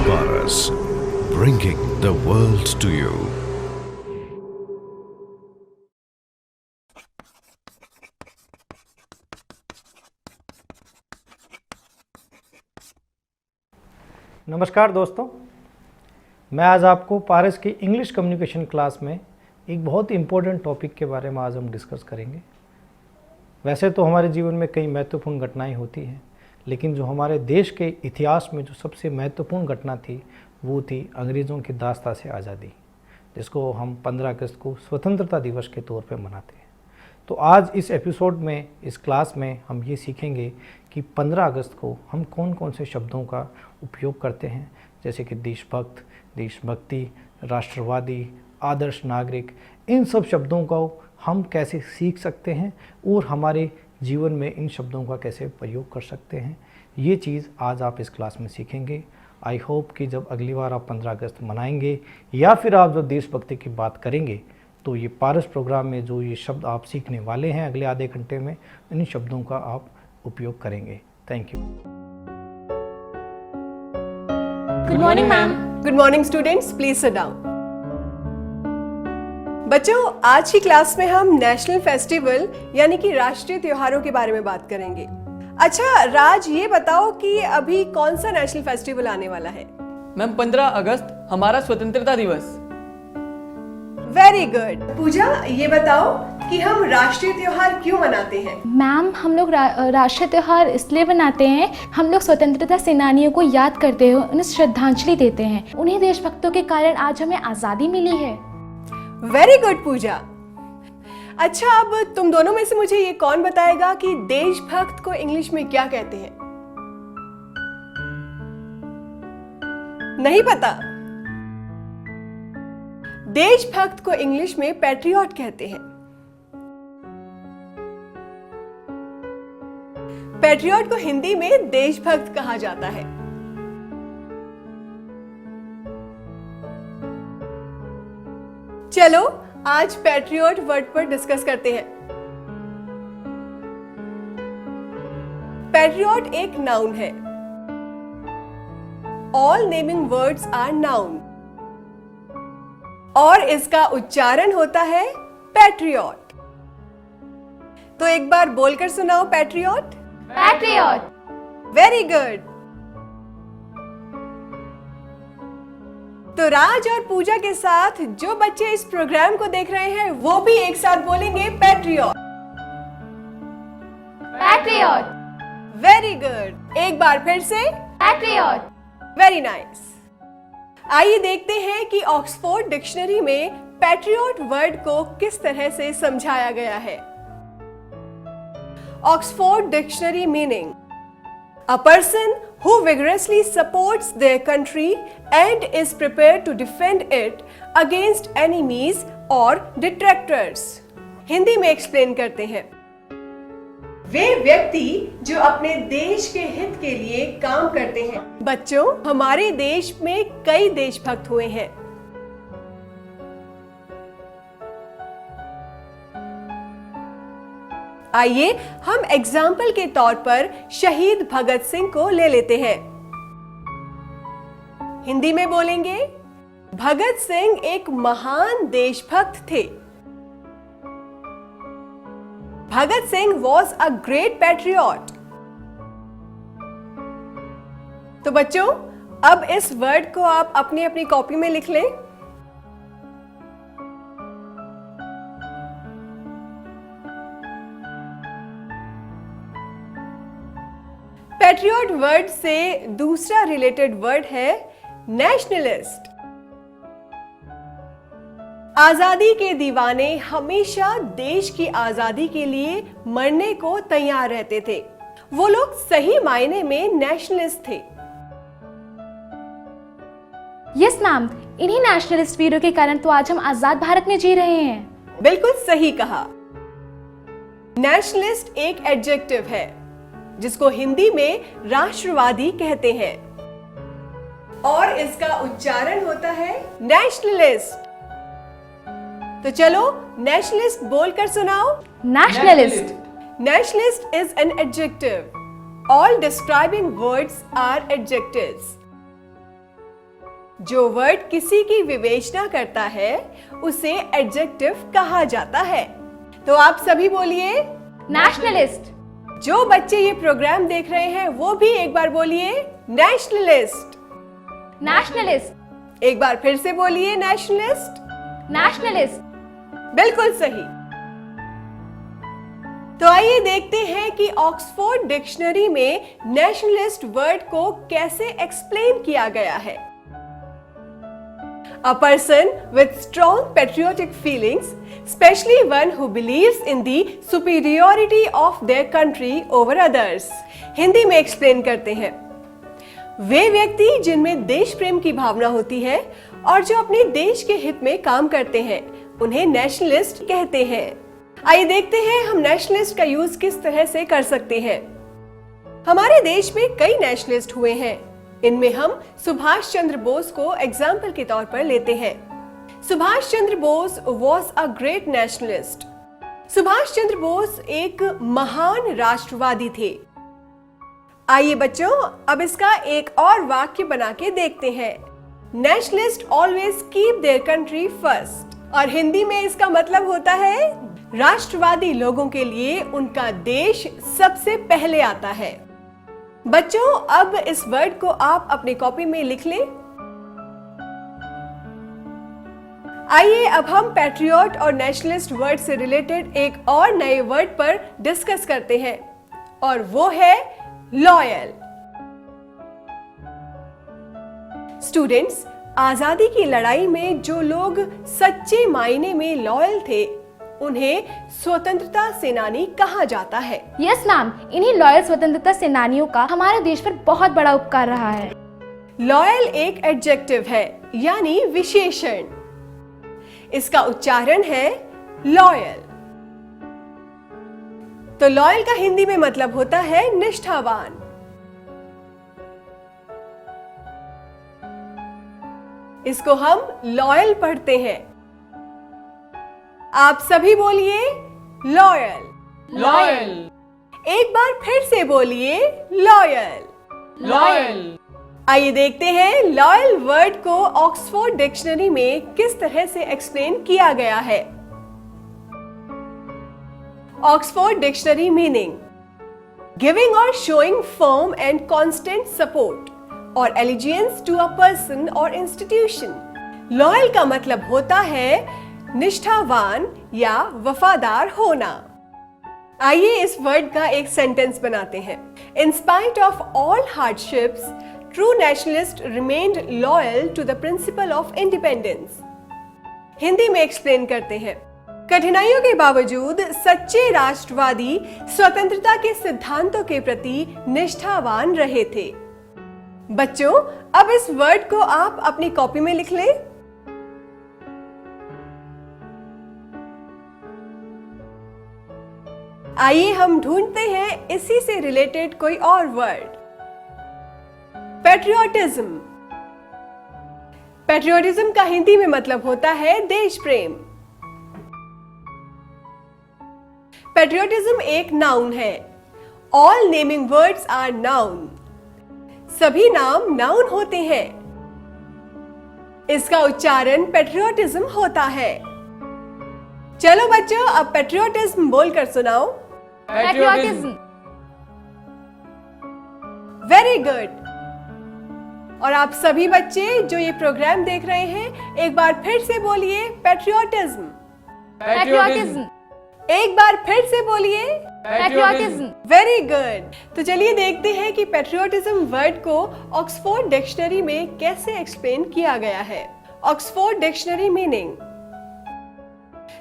Paras, bringing the world to you. नमस्कार दोस्तों, मैं आज आपको पारस की इंग्लिश कम्युनिकेशन क्लास में एक बहुत ही इम्पोर्टेंट टॉपिक के बारे में आज हम डिस्कस करेंगे। वैसे तो हमारे जीवन में कई महत्वपूर्ण घटनाएं होती हैं, लेकिन जो हमारे देश के इतिहास में जो सबसे महत्वपूर्ण घटना थी वो थी अंग्रेज़ों की दास्ता से आज़ादी, जिसको हम 15 अगस्त को स्वतंत्रता दिवस के तौर पर मनाते हैं। तो आज इस एपिसोड में, इस क्लास में हम ये सीखेंगे कि 15 अगस्त को हम कौन कौन से शब्दों का उपयोग करते हैं, जैसे कि देशभक्त, देशभक्ति, राष्ट्रवादी, आदर्श नागरिक। इन सब शब्दों को हम कैसे सीख सकते हैं और हमारे जीवन में इन शब्दों का कैसे प्रयोग कर सकते हैं, ये चीज़ आज आप इस क्लास में सीखेंगे। आई होप कि जब अगली बार आप 15 अगस्त मनाएंगे या फिर आप जब देशभक्ति की बात करेंगे तो ये पारस प्रोग्राम में जो ये शब्द आप सीखने वाले हैं अगले आधे घंटे में, इन शब्दों का आप उपयोग करेंगे। Thank you. Good morning ma'am. Good morning students, please sit down. बच्चों, आज की क्लास में हम नेशनल फेस्टिवल यानी कि राष्ट्रीय त्योहारों के बारे में बात करेंगे। अच्छा राज, ये बताओ कि अभी कौन सा नेशनल फेस्टिवल आने वाला है? मैम 15 अगस्त हमारा स्वतंत्रता दिवस। Very good. पूजा, ये बताओ कि हम राष्ट्रीय त्योहार क्यों मनाते हैं? मैम, हम लोग राष्ट्रीय त्योहार इसलिए बनाते हैं, हम लोग स्वतंत्रता सेनानियों को याद करते हैं, उन्हें श्रद्धांजलि देते हैं। उन्हीं देशभक्तों के कारण आज हमें आज़ादी मिली है। वेरी गुड पूजा। अच्छा, अब तुम दोनों में से मुझे ये कौन बताएगा कि देशभक्त को इंग्लिश में क्या कहते हैं? नहीं पता? देशभक्त को इंग्लिश में पैट्रियट कहते हैं। पैट्रियट को हिंदी में देशभक्त कहा जाता है। चलो आज पैट्रियट वर्ड पर डिस्कस करते हैं। पैट्रियट एक नाउन है। All naming words are noun और इसका उच्चारण होता है पैट्रियट। तो एक बार बोलकर सुनाओ, पैट्रियट। पैट्रियट। Very good. तो राज और पूजा के साथ जो बच्चे इस प्रोग्राम को देख रहे हैं वो भी एक साथ बोलेंगे पैट्रियट। पैट्रियट। Very good. एक बार फिर से पैट्रियट। Very nice. आइए देखते हैं कि ऑक्सफोर्ड डिक्शनरी में पैट्रियट वर्ड को किस तरह से समझाया गया है। Oxford dictionary meaning: a person who vigorously supports their country and is prepared to defend it against enemies or detractors। Hindi में एक्सप्लेन करते हैं, वे व्यक्ति जो अपने देश के हित के लिए काम करते हैं। बच्चों, हमारे देश में कई देशभक्त हुए हैं। आइए हम एग्जाम्पल के तौर पर शहीद भगत सिंह को ले लेते हैं। हिंदी में बोलेंगे, भगत सिंह एक महान देशभक्त थे। Bhagat Singh was a great patriot. तो बच्चों, अब इस वर्ड को आप अपनी अपनी कॉपी में लिख लें। पैट्रियट वर्ड से दूसरा रिलेटेड वर्ड है नेशनलिस्ट। आजादी के दीवाने हमेशा देश की आजादी के लिए मरने को तैयार रहते थे। वो लोग सही मायने में नेशनलिस्ट थे। यस मैम, इन्हीं नेशनलिस्ट वीरों के कारण तो आज हम आजाद भारत में जी रहे हैं। बिल्कुल सही कहा। नेशनलिस्ट एक एडजेक्टिव है जिसको हिंदी में राष्ट्रवादी कहते हैं और इसका उच्चारण होता है नेशनलिस्ट। तो चलो नेशनलिस्ट बोलकर सुनाओ। Nationalist. Nationalist is an adjective. All describing words are adjectives. जो वर्ड किसी की विवेचना करता है उसे एडजेक्टिव कहा जाता है। तो आप सभी बोलिए नेशनलिस्ट। जो बच्चे ये प्रोग्राम देख रहे हैं वो भी एक बार बोलिए नेशनलिस्ट। नेशनलिस्ट। एक बार फिर से बोलिए नेशनलिस्ट। नेशनलिस्ट। बिल्कुल सही। तो आइए देखते हैं कि ऑक्सफोर्ड डिक्शनरी में नेशनलिस्ट वर्ड को कैसे एक्सप्लेन किया गया है। A person with strong patriotic feelings, especially one who believes in the superiority of their country over others. Hindi में एक्सप्लेन करते हैं। वे व्यक्ति जिनमें देश प्रेम की भावना होती है और जो अपने देश के हित में काम करते हैं उन्हें नेशनलिस्ट कहते हैं। आइए देखते हैं हम नेशनलिस्ट का यूज किस तरह से कर सकते हैं। हमारे देश में कई नेशनलिस्ट हुए हैं। इनमें हम सुभाष चंद्र बोस को एग्जाम्पल के तौर पर लेते हैं। Subhash Chandra Bose was a great nationalist. Subhash Chandra Bose एक महान राष्ट्रवादी थे। आइए बच्चों, अब इसका एक और वाक्य बना के देखते हैं। Nationalist always keep their country first. और हिंदी में इसका मतलब होता है राष्ट्रवादी लोगों के लिए उनका देश सबसे पहले आता है। बच्चों, अब इस वर्ड को आप अपनी कॉपी में लिख लें। आइए अब हम पैट्रियट और नेशनलिस्ट वर्ड से रिलेटेड एक और नए वर्ड पर डिस्कस करते हैं और वो है लॉयल। स्टूडेंट्स, आजादी की लड़ाई में जो लोग सच्चे मायने में लॉयल थे उन्हें स्वतंत्रता सेनानी कहा जाता है। यस मैम, इन्हीं लॉयल स्वतंत्रता सेनानियों का हमारे देश पर बहुत बड़ा उपकार रहा है। लॉयल एक एडजेक्टिव है यानी विशेषण। इसका उच्चारण है लॉयल। तो लॉयल का हिंदी में मतलब होता है निष्ठावान। इसको हम लॉयल पढ़ते हैं। आप सभी बोलिए लॉयल। लॉयल। एक बार फिर से बोलिए लॉयल। लॉयल। आइए देखते हैं लॉयल वर्ड को ऑक्सफोर्ड डिक्शनरी में किस तरह से एक्सप्लेन किया गया है। ऑक्सफोर्ड डिक्शनरी मीनिंग: गिविंग और showing firm and constant support और एलिजियंस टू अ पर्सन और इंस्टीट्यूशन। लॉयल का मतलब होता है निष्ठावान या वफादार होना। आइए इस वर्ड का एक सेंटेंस बनाते हैं। In spite of all hardships, true nationalist remained loyal to the principle of independence. Hindi में एक्सप्लेन करते हैं। कठिनाइयों के बावजूद सच्चे राष्ट्रवादी स्वतंत्रता के सिद्धांतों के प्रति निष्ठावान रहे थे। बच्चों, अब इस वर्ड को आप अपनी कॉपी में लिख लें। आइए हम ढूंढते हैं इसी से रिलेटेड कोई और वर्ड। पैट्रियोटिज्म। पैट्रियोटिज्म का हिंदी में मतलब होता है देश प्रेम। पैट्रियोटिज्म एक नाउन है। All naming words are noun. सभी नाम नाउन होते हैं। इसका उच्चारण पैट्रियोटिज्म होता है। चलो बच्चों, अब पैट्रियोटिज्म बोलकर सुनाओ। पैट्रियोटिज्म। Very good. और आप सभी बच्चे जो ये प्रोग्राम देख रहे हैं, एक बार फिर से बोलिए पैट्रियोटिज्म। पैट्रियोटिज्म। एक बार फिर से बोलिए पैट्रियोटिज्म। Very good. तो चलिए देखते हैं कि पैट्रियोटिज्म वर्ड को ऑक्सफोर्ड डिक्शनरी में कैसे एक्सप्लेन किया गया है। Oxford dictionary meaning: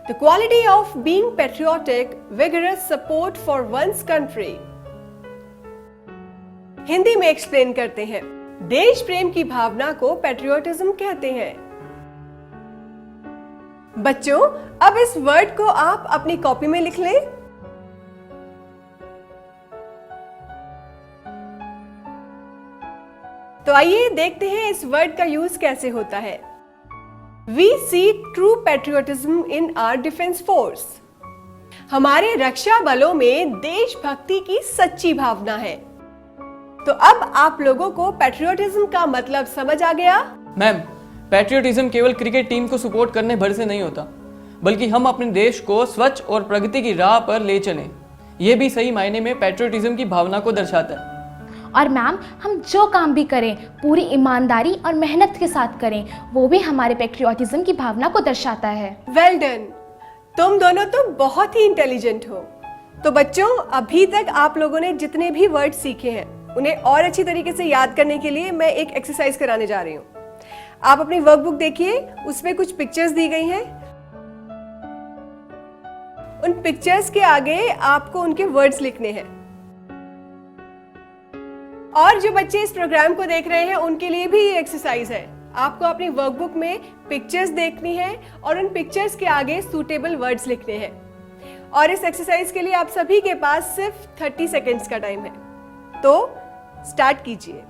the quality of being patriotic, vigorous support for one's country। Hindi में एक्सप्लेन करते हैं। देश प्रेम की भावना को पैट्रियोटिज्म कहते हैं। बच्चों, अब इस वर्ड को आप अपनी कॉपी में लिख लें। तो आइए देखते हैं इस वर्ड का यूज कैसे होता है। We see true patriotism in our defense force। हमारे रक्षा बलों में देशभक्ति की सच्ची भावना है। तो अब आप लोगों को पैट्रियोटिज्म का मतलब समझ आ गया। मैम, पैट्रियोटिज्म केवल क्रिकेट टीम को सपोर्ट करने भर से नहीं होता, बल्कि हम अपने देश को स्वच्छ और प्रगति की राह पर ले चलें। ये भी सही मायने में पैट्रियोटिज्म की भावना को दर्शाता है। और मैम, हम जो काम भी करें पूरी ईमानदारी और मेहनत के साथ करें, वो भी हमारे पैट्रियोटिज्म की भावना को दर्शाता है। वेल डन, तुम दोनों तो बहुत ही इंटेलिजेंट हो। तो बच्चों, अभी तक आप लोगों ने जितने भी वर्ड सीखे हैं उन्हें और अच्छी तरीके से याद करने के लिए मैं एक एक्सरसाइज कराने जा रही हूँ। आप अपनी वर्कबुक देखिए, उसमें कुछ पिक्चर्स दी गई हैं। उन पिक्चर्स के आगे आपको उनके वर्ड्स लिखने हैं। और जो बच्चे इस प्रोग्राम को देख रहे हैं उनके लिए भी ये एक्सरसाइज है। आपको अपनी वर्कबुक में पिक्चर्स देखनी है और उन पिक्चर्स के आगे सूटेबल वर्ड्स लिखने हैं। और इस एक्सरसाइज के लिए आप सभी के पास सिर्फ 30 सेकेंड्स का टाइम है। तो स्टार्ट कीजिए।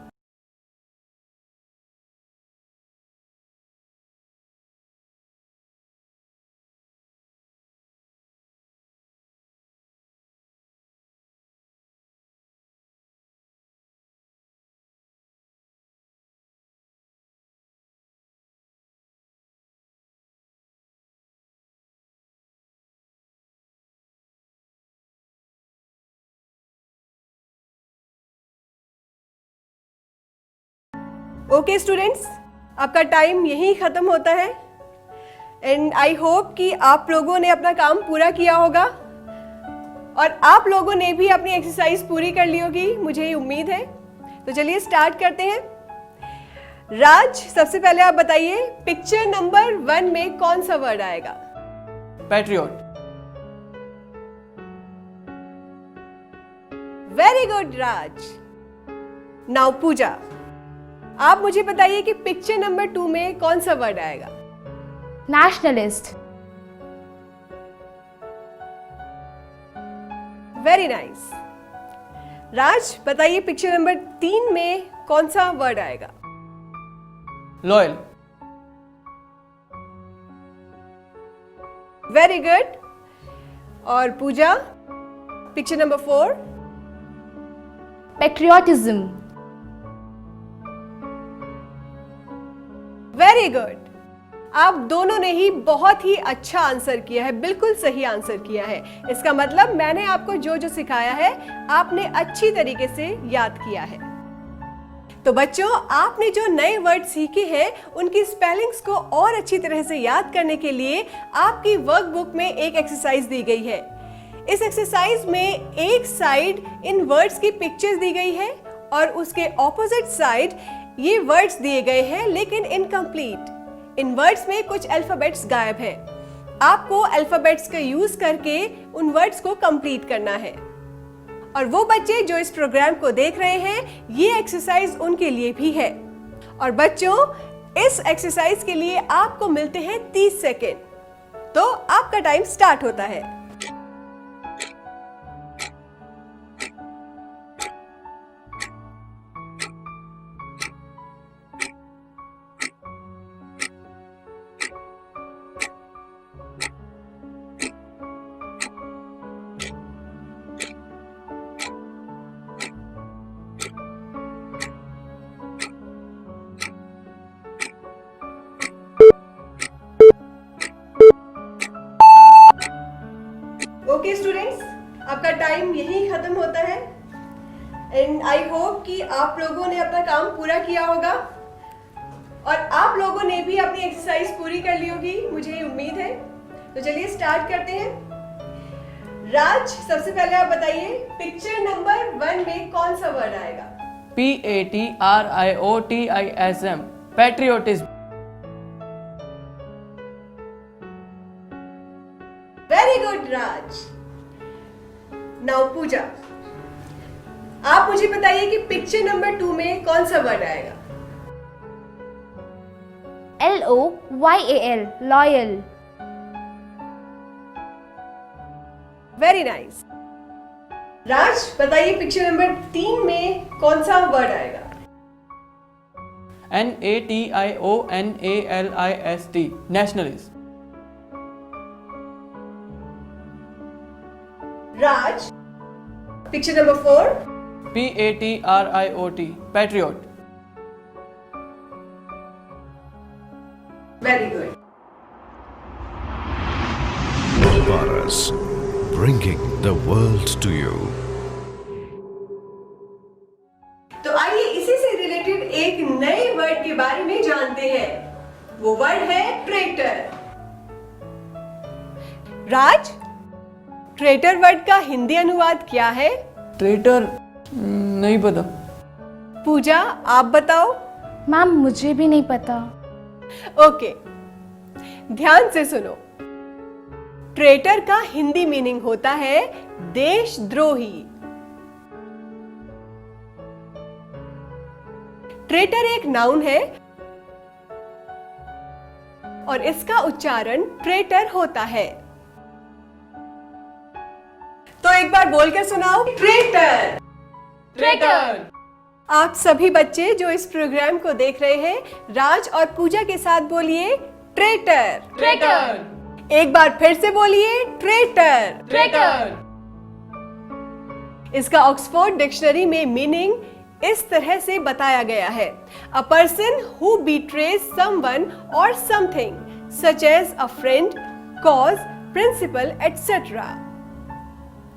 ओके स्टूडेंट्स, आपका टाइम यहीं खत्म होता है एंड आई होप कि आप लोगों ने अपना काम पूरा किया होगा और आप लोगों ने भी अपनी एक्सरसाइज पूरी कर ली होगी, मुझे ये उम्मीद है। तो चलिए स्टार्ट करते हैं। राज, सबसे पहले आप बताइए पिक्चर नंबर 1 में कौन सा वर्ड आएगा? पैट्रियोट। वेरी गुड राज। नाउ पूजा, आप मुझे बताइए कि पिक्चर नंबर 2 में कौन सा वर्ड आएगा? नेशनलिस्ट। Very nice. राज, बताइए पिक्चर नंबर 3 में कौन सा वर्ड आएगा? लॉयल। Very good. और Pooja, picture number 4? Patriotism. Very good. आप दोनों ने ही बहुत ही अच्छा आंसर किया है, बिल्कुल सही आंसर किया है। इसका मतलब मैंने आपको जो जो सिखाया है आपने अच्छी तरीके से याद किया है। तो बच्चों, आपने जो नए वर्ड सीखे हैं उनकी स्पेलिंग्स को और अच्छी तरह से याद करने के लिए आपकी वर्कबुक में एक एक्सरसाइज दी गई है। इस एक्सरसाइज में एक साइड इन वर्ड्स की पिक्चर्स दी गई है और उसके ऑपोजिट साइड ये वर्ड्स दिए गए हैं लेकिन इनकम्प्लीट। इन वर्ड्स में कुछ अल्फाबेट्स गायब हैं। आपको अल्फाबेट्स का यूज करके उन वर्ड्स को कंप्लीट करना है। और वो बच्चे जो इस प्रोग्राम को देख रहे हैं, ये एक्सरसाइज उनके लिए भी है। और बच्चों, इस एक्सरसाइज के लिए आपको मिलते हैं 30 सेकेंड। तो आपका टाइम स्टार्ट होता है। ओके स्टूडेंट्स, आपका टाइम यहीं खत्म होता है एंड आई होप कि आप लोगों ने अपना काम पूरा किया होगा और आप लोगों ने भी अपनी एक्सरसाइज पूरी कर ली होगी, मुझे उम्मीद है। तो चलिए स्टार्ट करते हैं। राज, सबसे पहले आप बताइए पिक्चर नंबर 1 में कौन सा वर्ड आएगा? PATRIOTISM। पैट्रियोटिज्म। वेरी गुड राज। नाउ पूजा, आप मुझे बताइए कि पिक्चर नंबर 2 में कौन सा वर्ड आएगा? LOYAL। Loyal. Very nice. Raj, बताइए पिक्चर नंबर 3 में कौन सा वर्ड आएगा? NATIONALIST। Nationalist. Raj, picture number 4? PATRIOT। Patriot. Very good. Paras, bringing the world to you. तो आइए इसी से रिलेटेड एक नए वर्ड के बारे में जानते हैं। वो वर्ड है ट्रेटर। राज, ट्रेटर वर्ड का हिंदी अनुवाद क्या है? ट्रेटर नहीं पता। पूजा, आप बताओ। मैम मुझे भी नहीं पता। ओके, ध्यान से सुनो। ट्रेटर का हिंदी मीनिंग होता है देशद्रोही। ट्रेटर एक नाउन है और इसका उच्चारण ट्रेटर होता है। तो एक बार बोल के सुनाओ, ट्रेटर। ट्रेटर। आप सभी बच्चे जो इस प्रोग्राम को देख रहे हैं, राज और पूजा के साथ बोलिए ट्रेटर। ट्रेटर। एक बार फिर से बोलिए ट्रेटर। ट्रेटर। इसका ऑक्सफोर्ड डिक्शनरी में मीनिंग इस तरह से बताया गया है, a person who betrays someone or something such as a friend, cause, principle etcetera.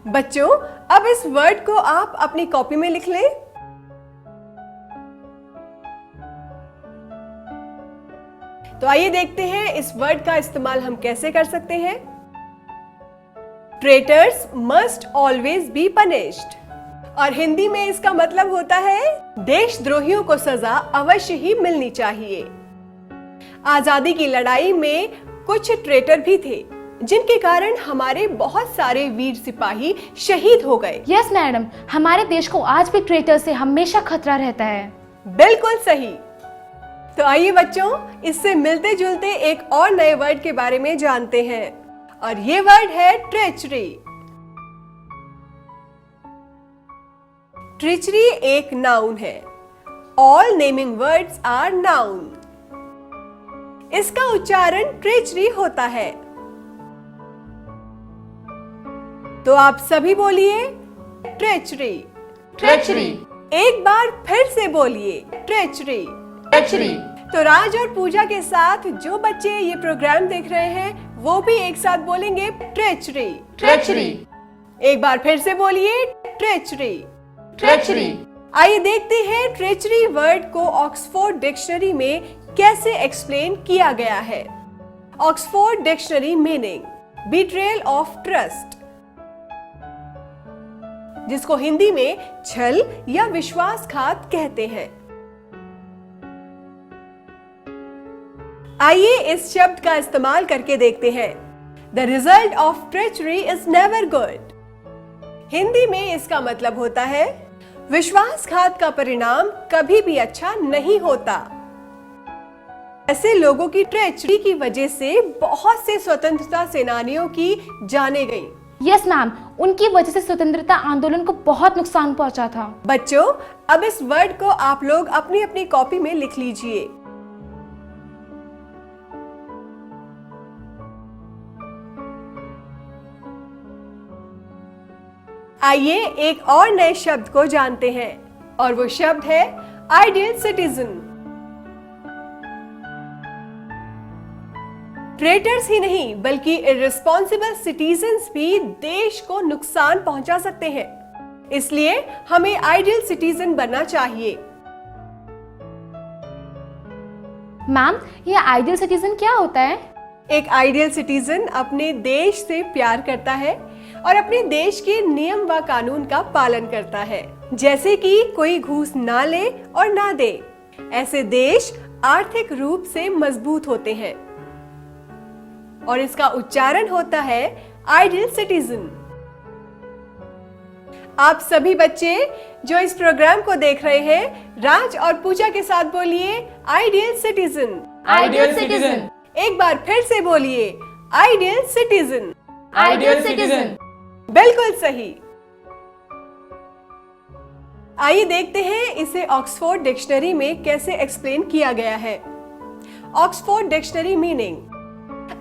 बच्चों, अब इस वर्ड को आप अपनी कॉपी में लिख लें। तो आइए देखते हैं इस वर्ड का इस्तेमाल हम कैसे कर सकते हैं। Traitors must always be punished, और हिंदी में इसका मतलब होता है देशद्रोहियों को सजा अवश्य ही मिलनी चाहिए। आजादी की लड़ाई में कुछ ट्रेटर भी थे, जिनके कारण हमारे बहुत सारे वीर सिपाही शहीद हो गए। यस मैडम, हमारे देश को आज भी ट्रेटर से हमेशा खतरा रहता है। बिल्कुल सही। तो आइए बच्चों, इससे मिलते जुलते एक और नए वर्ड के बारे में जानते हैं, और ये वर्ड है ट्रेचरी। ट्रेचरी एक नाउन है। All naming words are noun. इसका उच्चारण ट्रेचरी होता है। तो आप सभी बोलिए ट्रेचरी। ट्रेचरी। एक बार फिर से बोलिए ट्रेचरी। ट्रेचरी। तो राज और पूजा के साथ जो बच्चे ये प्रोग्राम देख रहे हैं, वो भी एक साथ बोलेंगे ट्रेचरी। ट्रेचरी। एक बार फिर से बोलिए ट्रेचरी। ट्रेचरी। आइए देखते हैं ट्रेचरी वर्ड को ऑक्सफोर्ड डिक्शनरी में कैसे एक्सप्लेन किया गया है। Oxford dictionary meaning, betrayal of trust, जिसको हिंदी में छल या विश्वासघात कहते हैं। आइए इस शब्द का इस्तेमाल करके देखते हैं। The result of treachery is never good. Hindi में इसका मतलब होता है विश्वासघात का परिणाम कभी भी अच्छा नहीं होता। ऐसे लोगों की ट्रेचरी की वजह से बहुत से स्वतंत्रता सेनानियों की जानें गईं। यस मैम, उनकी वजह से स्वतंत्रता आंदोलन को बहुत नुकसान पहुंचा था। बच्चों, अब इस वर्ड को आप लोग अपनी अपनी कॉपी में लिख लीजिए। आइए एक और नए शब्द को जानते हैं, और वो शब्द है आइडियल सिटीजन। ट्रेटर्स ही नहीं बल्कि इररिस्पॉन्सिबल सिटीजन्स भी देश को नुकसान पहुंचा सकते हैं, इसलिए हमें आइडियल सिटीजन बनना चाहिए। मैम, ये आइडियल सिटीजन क्या होता है? एक आइडियल सिटीजन अपने देश से प्यार करता है और अपने देश के नियम व कानून का पालन करता है, जैसे कि कोई घूस ना ले और ना दे। ऐसे देश आर्थिक रूप से मजबूत होते हैं, और इसका उच्चारण होता है आइडियल सिटीजन। आप सभी बच्चे जो इस प्रोग्राम को देख रहे हैं, राज और पूजा के साथ बोलिए आइडियल सिटीजन। Ideal citizen. एक बार फिर से बोलिए आइडियल सिटीजन। Ideal citizen. बिल्कुल सही। आइए देखते हैं इसे ऑक्सफोर्ड डिक्शनरी में कैसे एक्सप्लेन किया गया है। Oxford dictionary meaning,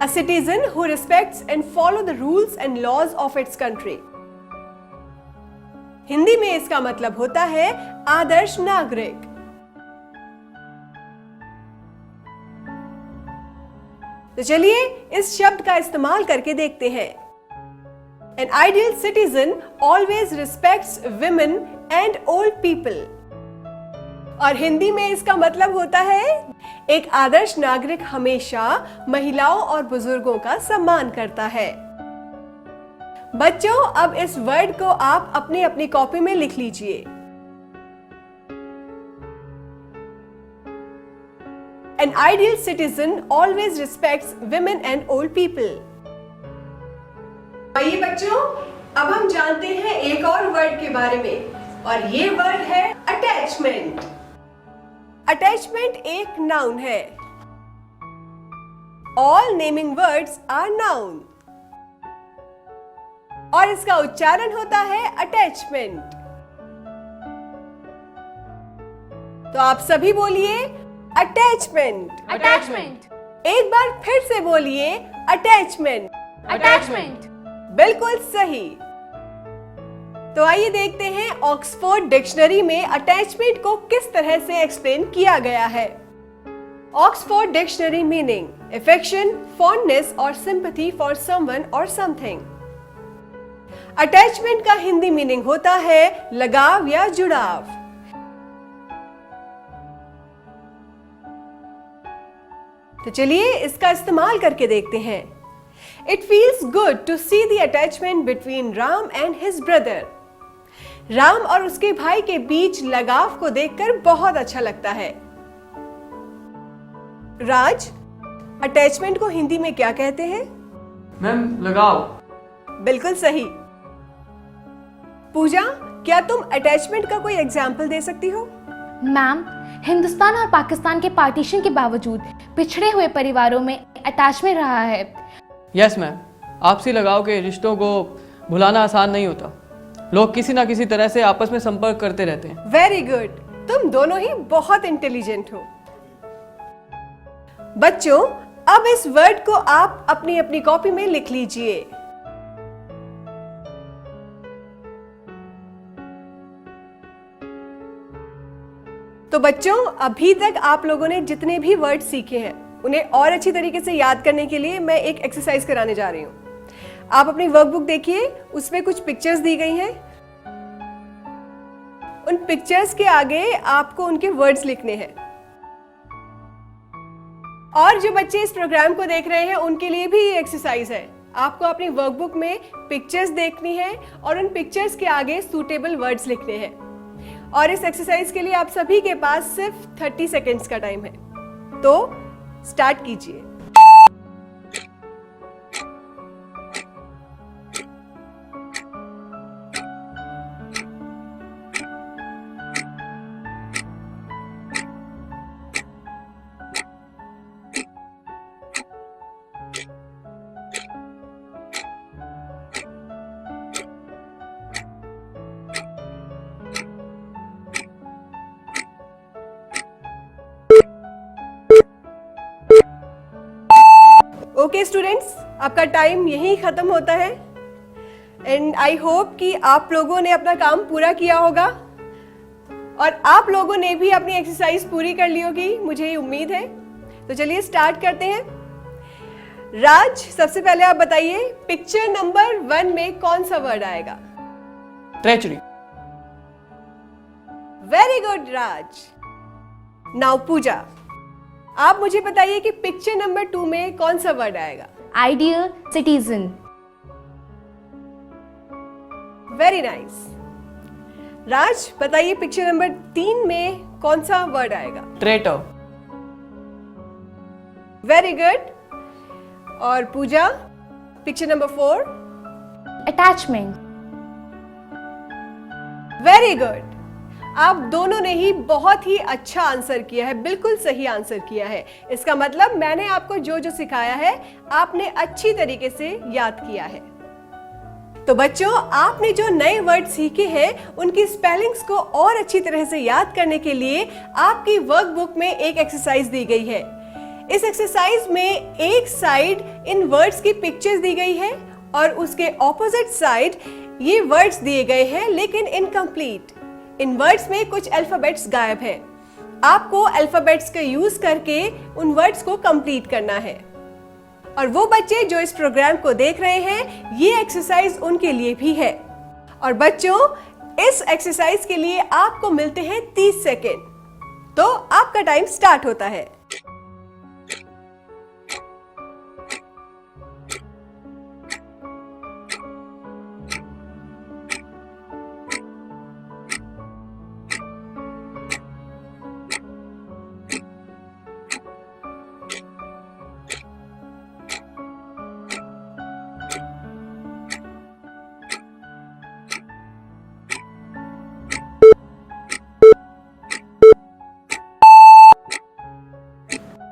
a citizen who respects and follow the rules and laws of its country. Hindi में इसका मतलब होता है आदर्श नागरिक। तो चलिए इस शब्द का इस्तेमाल करके देखते हैं। An ideal citizen always respects women and old people. और हिंदी में इसका मतलब होता है एक आदर्श नागरिक हमेशा महिलाओं और बुजुर्गों का सम्मान करता है। बच्चों, अब इस वर्ड को आप अपनी अपनी कॉपी में लिख लीजिए। An ideal citizen always respects women and old people. आइए बच्चों, अब हम जानते हैं एक और वर्ड के बारे में और ये वर्ड है अटैचमेंट। अटैचमेंट एक नाउन है। All naming words are noun. और इसका उच्चारण होता है अटैचमेंट। तो आप सभी बोलिए अटैचमेंट। अटैचमेंट। एक बार फिर से बोलिए अटैचमेंट। अटैचमेंट। बिल्कुल सही। तो आइए देखते हैं ऑक्सफोर्ड डिक्शनरी में अटैचमेंट को किस तरह से एक्सप्लेन किया गया है। Oxford dictionary meaning: affection, fondness और sympathy for someone or something। Attachment का हिंदी मीनिंग होता है लगाव या जुड़ाव। तो चलिए इसका इस्तेमाल करके देखते हैं। It feels good to see the attachment between Ram and his brother। Ram और उसके भाई के बीच लगाव को देखकर बहुत अच्छा लगता है। राज, अटैचमेंट को हिंदी में क्या कहते हैं? मैम, लगाव। बिल्कुल सही। पूजा, क्या तुम अटैचमेंट का कोई एग्जाम्पल दे सकती हो? मैम, हिंदुस्तान और पाकिस्तान के पार्टीशन के बावजूद पिछड़े हुए परिवारों में अटैचमेंट रहा है। यस मैम, आपसी लगाव के रिश्तों को भुलाना आसान नहीं होता। लोग किसी ना किसी तरह से आपस में संपर्क करते रहते हैं। वेरी गुड, तुम दोनों ही बहुत इंटेलिजेंट हो। बच्चों, अब इस वर्ड को आप अपनी अपनी कॉपी में लिख लीजिए। तो बच्चों, अभी तक आप लोगों ने जितने भी वर्ड सीखे हैं उन्हें और अच्छी तरीके से याद करने के लिए मैं एक एक्सरसाइज कराने जा रही हूं। आप अपनी वर्कबुक देखिए, उसमें कुछ पिक्चर्स दी गई हैं। उन पिक्चर्स के आगे आपको उनके वर्ड्स लिखने हैं। और जो बच्चे इस प्रोग्राम को देख रहे हैं उनके लिए भी ये एक्सरसाइज है। आपको अपनी वर्कबुक में पिक्चर्स देखनी है और उन पिक्चर्स के आगे सूटेबल वर्ड्स लिखने हैं। और इस एक्सरसाइज के लिए आप सभी के पास सिर्फ 30 सेकेंड्स का टाइम है। तो स्टार्ट कीजिए। ओके स्टूडेंट्स, आपका टाइम यहीं खत्म होता है एंड आई होप कि आप लोगों ने अपना काम पूरा किया होगा और आप लोगों ने भी अपनी एक्सरसाइज पूरी कर ली होगी, मुझे ये उम्मीद है। तो चलिए स्टार्ट करते हैं। राज, सबसे पहले आप बताइए पिक्चर नंबर 1 में कौन सा वर्ड आएगा? ट्रेचरी। वेरी गुड राज। नाउ पूजा, आप मुझे बताइए कि पिक्चर नंबर 2 में कौन सा वर्ड आएगा? Ideal citizen. Very nice. Raj, बताइए पिक्चर नंबर 3 में कौन सा वर्ड आएगा? ट्रेटर। Very good. और Pooja, picture number 4? Attachment. Very good. आप दोनों ने ही बहुत ही अच्छा आंसर किया है, बिल्कुल सही आंसर किया है। इसका मतलब मैंने आपको जो जो सिखाया है आपने अच्छी तरीके से याद किया है। तो बच्चों, आपने जो नए वर्ड सीखे हैं उनकी स्पेलिंग्स को और अच्छी तरह से याद करने के लिए आपकी वर्कबुक में एक एक्सरसाइज दी गई है। इस एक्सरसाइज में एक साइड इन वर्ड्स की पिक्चर्स दी गई है और उसके ऑपोजिट साइड ये वर्ड्स दिए गए हैं लेकिन इनकम्प्लीट। इन वर्ड्स में कुछ अल्फाबेट्स गायब है। आपको अल्फाबेट्स का यूज करके उन वर्ड्स को कंप्लीट करना है। और वो बच्चे जो इस प्रोग्राम को देख रहे हैं, ये एक्सरसाइज उनके लिए भी है। और बच्चों, इस एक्सरसाइज के लिए आपको मिलते हैं 30 सेकेंड। तो आपका टाइम स्टार्ट होता है।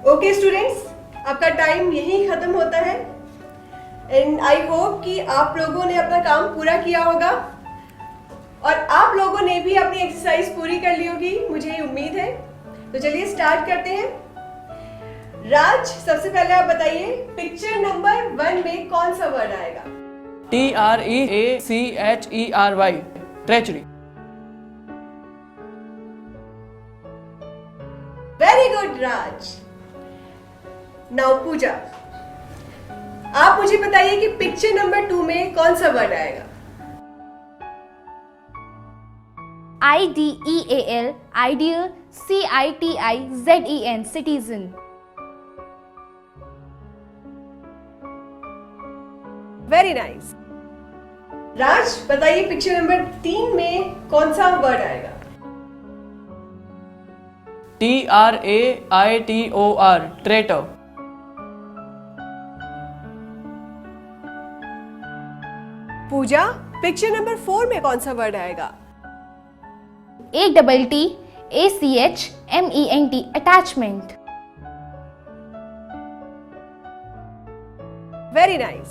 ओके स्टूडेंट्स, आपका टाइम यहीं खत्म होता है एंड आई होप कि आप लोगों ने अपना काम पूरा किया होगा और आप लोगों ने भी अपनी एक्सरसाइज पूरी कर ली होगी, मुझे उम्मीद है। तो चलिए स्टार्ट करते हैं। राज, सबसे पहले आप बताइए पिक्चर नंबर 1 में कौन सा वर्ड आएगा? TREACHERY, treachery. वेरी गुड राज। नाउ पूजा, आप मुझे बताइए कि पिक्चर नंबर 2 में कौन सा वर्ड आएगा? IDEAL, ideal, CITIZEN, citizen. Very nice. Raj, बताइए पिक्चर नंबर 3 में कौन सा वर्ड आएगा? TRAITOR, traitor. Pooja, picture number 4 में कौन सा वर्ड आएगा? ATTACHMENT, attachment. Very nice.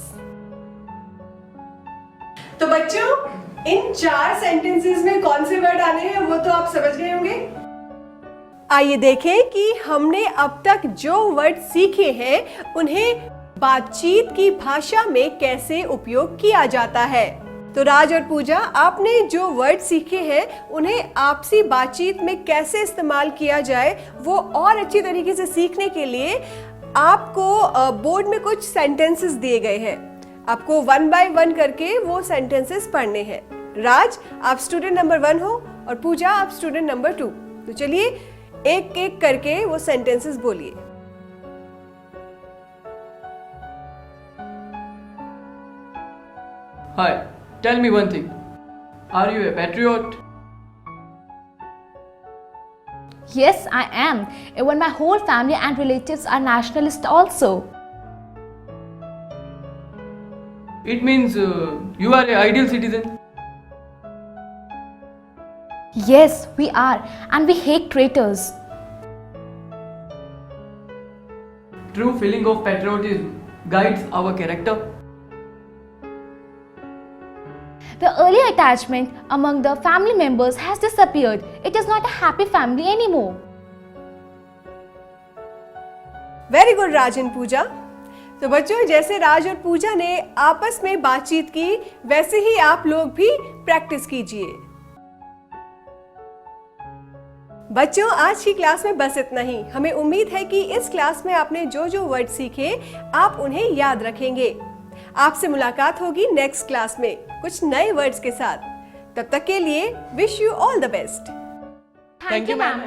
तो बच्चों, इन 4 सेंटेंसेस में कौन से वर्ड आने हैं वो तो आप समझ गए होंगे। आइए देखें कि हमने अब तक जो वर्ड सीखे हैं उन्हें बातचीत की भाषा में कैसे उपयोग किया जाता है। तो राज और पूजा, आपने जो वर्ड सीखे हैं उन्हें आपसी बातचीत में कैसे इस्तेमाल किया जाए वो और अच्छी तरीके से सीखने के लिए आपको बोर्ड में कुछ सेंटेंसेस दिए गए हैं। आपको 1 बाय 1 करके वो सेंटेंसेस पढ़ने हैं। राज, आप स्टूडेंट नंबर 1 हो और पूजा आप स्टूडेंट नंबर 2। तो चलिए एक एक करके वो सेंटेंसेस बोलिए। Hi, tell me one thing. Are you a patriot? Yes, I am. Even my whole family and relatives are nationalists also. It means you are an ideal citizen. Yes, we are, and we hate traitors. True feeling of patriotism guides our character. The earlier attachment among the family members has disappeared. It is not a happy family anymore. Very good Raj and Pooja. तो बच्चों, जैसे राज और पूजा ने आपस में बातचीत की वैसे ही आप लोग भी प्रैक्टिस कीजिए। बच्चों, आज की क्लास में बस इतना ही। हमें उम्मीद है कि इस क्लास में आपने जो जो वर्ड सीखे आप उन्हें याद रखेंगे। आपसे मुलाकात होगी नेक्स्ट क्लास में कुछ नए वर्ड्स के साथ। तब तक के लिए wish you all the best. Thank you, ma'am.